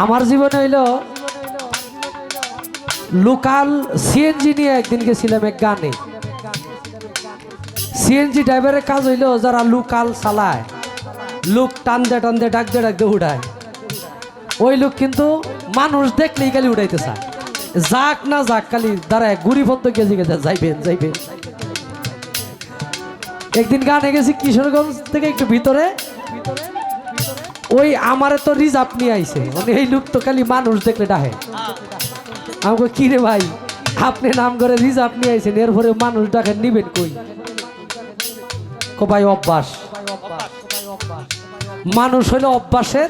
আমার জীবনে হইল লোকাল সিএনজি নিয়ে একদিন গেছিলাম এক গানে। সিএনজি ড্রাইভারের কাজ হইল যারা লোকাল চালায়, লোক টানতে টানতে ডাকতে ডাকতে উঠায়, ওই লোক কিন্তু মানুষ দেখলেই খালি উঠাইতে চায়, যাক না যাক খালি দাঁড়ায় গুড়ি ফন্ত গেছি গেছে যাইবেন যাইবেন। একদিন গানে গেছি কিশোরগঞ্জ থেকে একটু ভিতরে, ওই আমারে তো রিজার্ভ নিয়ে আইছে, মানে এই লোক তো খালি মানুষ দেখলে ডাহে। আমাকে কি রে ভাই আপনি নাম করে রিজার্ভ নিয়ে আইছেন, এরপরে মানুষ ডাকে নিবেন কই? ভাই অভ্যাস, মানুষ হইল অভ্যাসের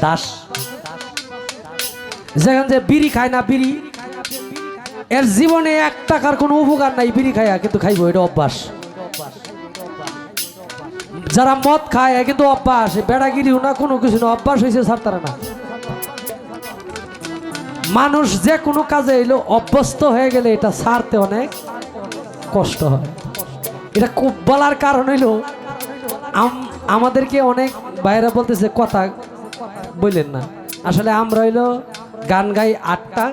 দাস। যেখান যে বিড়ি খায় না, বিড়ি এর জীবনে 1 টাকার কোনো উপকার নাই, বিড়ি খায়া কিন্তু খাইবো, এটা অভ্যাস। যারা মদ খায় কিন্তু অভ্যাস, বেড়াগিরিও না কোনো কিছু না, অভ্যাস হয়েছে ছাড়তারা না। মানুষ যে কোনো কাজে এলো অভ্যস্ত হয়ে গেলে এটা ছাড়তে অনেক কষ্ট হয়। এটা খুব বলার কারণ হইলো আমাদেরকে অনেক বাইরে বলতেছে কথা বললেন না, আসলে আমরা হইলো গান গাই 8টা,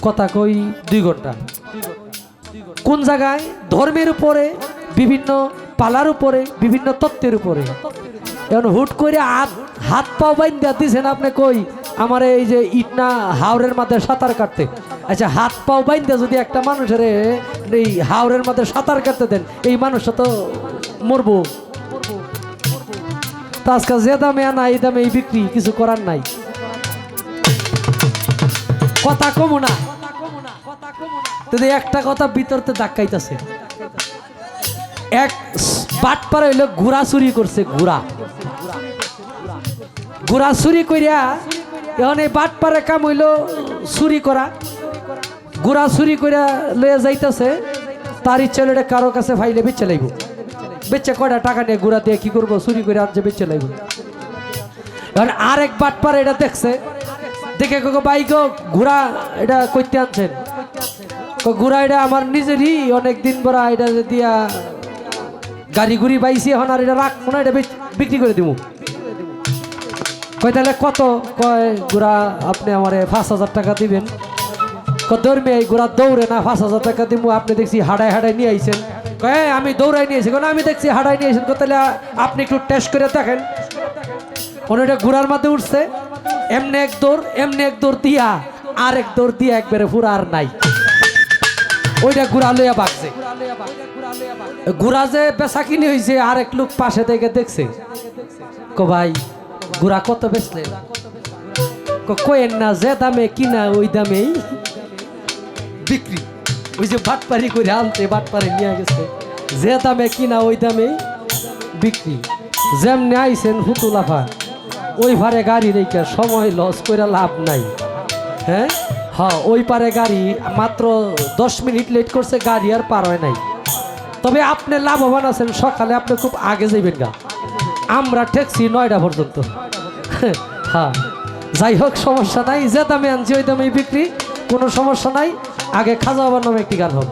কথা কই 2 ঘন্টা। কোন জায়গায় ধর্মের উপরে, বিভিন্ন পালার উপরে, বিভিন্ন তত্ত্বের উপরে। এখন হুট করে হাত পাও বাইন্দা দিছেন আপনি কই আমার এই যে ইটনা হাওরের মধ্যে সাঁতার কাটতে। আচ্ছা হাত পাও বাইন্দা যদি একটা মানুষের এই হাওরের মধ্যে সাঁতার কাটতে দেন, এই মানুষটা তো মরবো। তো আজকে যে দামে আনা এই দামে এই বিক্রি, কিছু করার নাই। কথা কমো না, যদি একটা কথা ভিতরতে ধাক্কাইতেছে। এক বাটপার হইলো ঘোড়া চুরি করছে, ঘোড়া চুরি করিয়া এখন এই বাটপারে কাম হইলো চুরি করা। ঘোড়া চুরি করিয়া লইয়া যাইতেছে, তার ইচ্ছা হইলো কারো কাছে ফাইলে বেচে লাইব, বেচে কয়টা টাকা নিয়ে ঘোড়া দিয়ে কি করবো, চুরি করে আনছে বেচে লাইব। এখন আরেক বাটপার এটা দেখছে, দেখে ভাই গো ঘোড়া এটা কইতে আনছেন? ঘোড়া এটা আমার নিজেরই, অনেক দিন পর এটা দিয়া গাড়ি ঘুরি পাইছি, এখন আর এটা রাখবো না, এটা বিক্রি করে দিব। কই তাহলে কত? কয় ঘোড়া আপনি আমার 5,000 টাকা দিবেন। ধর্মে এই ঘোড়া দৌড়ে না, 5,000 টাকা দিব। আপনি দেখছি হাডায় হাডায় নিয়ে আইছেন। কয় আমি দৌড়াই নিয়েছি, কেন আমি দেখছি হাডায় নিয়ে আইছেন। তাহলে আপনি একটু টেস্ট করে দেখেন। এটা ঘোড়ার মধ্যে উঠছে, এমনি এক দৌড় দিয়া আর এক দৌড় দিয়া একবারে পুরা আর নাই, ওইটা ঘোড়া লইয়া বাগছে। ঘোড়া যে বেচা কিনে হয়েছে, আর এক লোক পাশে থেকে দেখছে। ভাই ঘোড়া কত বেচলেন? কয়েন না, যে দামে কিনা ওই দামেই বিক্রি। ওই যে বাটপারি করে আনতে, বাটপারি নিয়ে গেছে, যে দামে কিনা ওই দামেই বিক্রি। যেমনি আইছেন হুতুলাফা, ওই পারে গাড়ি রেখে সময় লস করে লাভ নাই। হ্যাঁ হ্যাঁ, ওই পারে গাড়ি মাত্র 10 মিনিট লেট করছে, গাড়ি আর পার হয় নাই। তবে আপনি লাভবান আছেন, সকালে আপনি খুব আগে যাইবেন গা, আমরা ঠেকছি 9টা পর্যন্ত। হ্যাঁ যাই হোক, সমস্যা নাই, যে দামে আনছি ওই দামেই বিক্রি, কোনো সমস্যা নাই। আগে খাজা বাবার নামে একটি গান হোক।